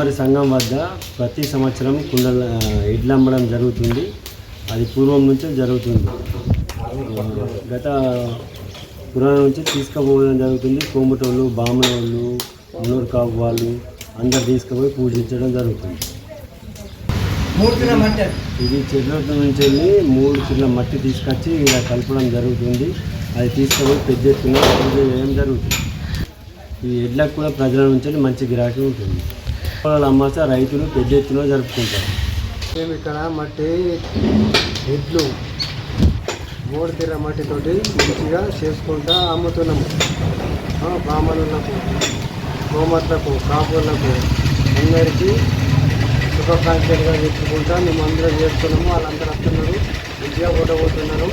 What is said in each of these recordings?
కుమ్మరి సంఘం వద్ద ప్రతి సంవత్సరం కుండల ఎడ్లు అమ్మడం జరుగుతుంది. అది పూర్వం నుంచే జరుగుతుంది. గత పురాణం నుంచి తీసుకుపోవడం జరుగుతుంది. కోమటోళ్ళు, బామణోళ్ళు, మునూరు కాపు వాళ్ళు అందరు తీసుకుపోయి పూజించడం జరుగుతుంది. ఇది చెట్ల నుంచి వెళ్ళి 3 చిల్ల మట్టి తీసుకొచ్చి ఇలా కలపడం జరుగుతుంది. అది తీసుకుపోయి పెద్ద ఎత్తున పూజ చేయడం జరుగుతుంది. ఈ ఎడ్లకు కూడా ప్రజల నుంచి మంచి గిరాకీ ఉంటుంది. పొలాల అమ్మాస రైతులు పెద్ద ఎత్తున జరుపుకుంటారు. మేము ఇక్కడ మట్టి ఎడ్లు 3 తీర మట్టితోటి మంచిగా చేసుకుంటా అమ్ముతున్నాము. బ్రాహ్మణులకు, గోమాతలకు, కాపులకు అందరికీ శుభాకాంక్షలుగా చెప్పుకుంటా మేము అందరం చేస్తున్నాము. వాళ్ళందరూ వస్తున్నారు, మంచిగా ఓడబోతున్నారు.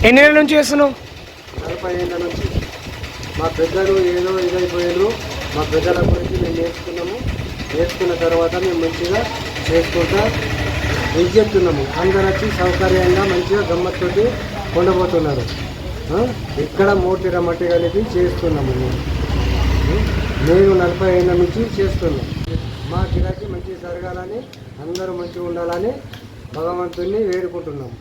ఎన్ని నెలల నుంచి చేస్తున్నావు? 40 ఏళ్ళ నుంచి. మా పెద్దలు ఏదో ఇదైపోయారు. మా పెద్దల గురించి మేము నేర్చుకున్నాము. నేర్చుకున్న తర్వాత మేము మంచిగా చేసుకుంటా చెప్తున్నాము. అందరూ వచ్చి సౌకర్యంగా మంచిగా గమ్మత్తోటి కొండబోతున్నారు. ఇక్కడ 3 తీర మట్టి కలిపి చేస్తున్నాము. నేను 40 ఏళ్ళ నుంచి చేస్తున్నాం. మా గిరాకీ మంచిగా జరగాలని, అందరూ మంచిగా ఉండాలని భగవంతుని వేడుకుంటున్నాము.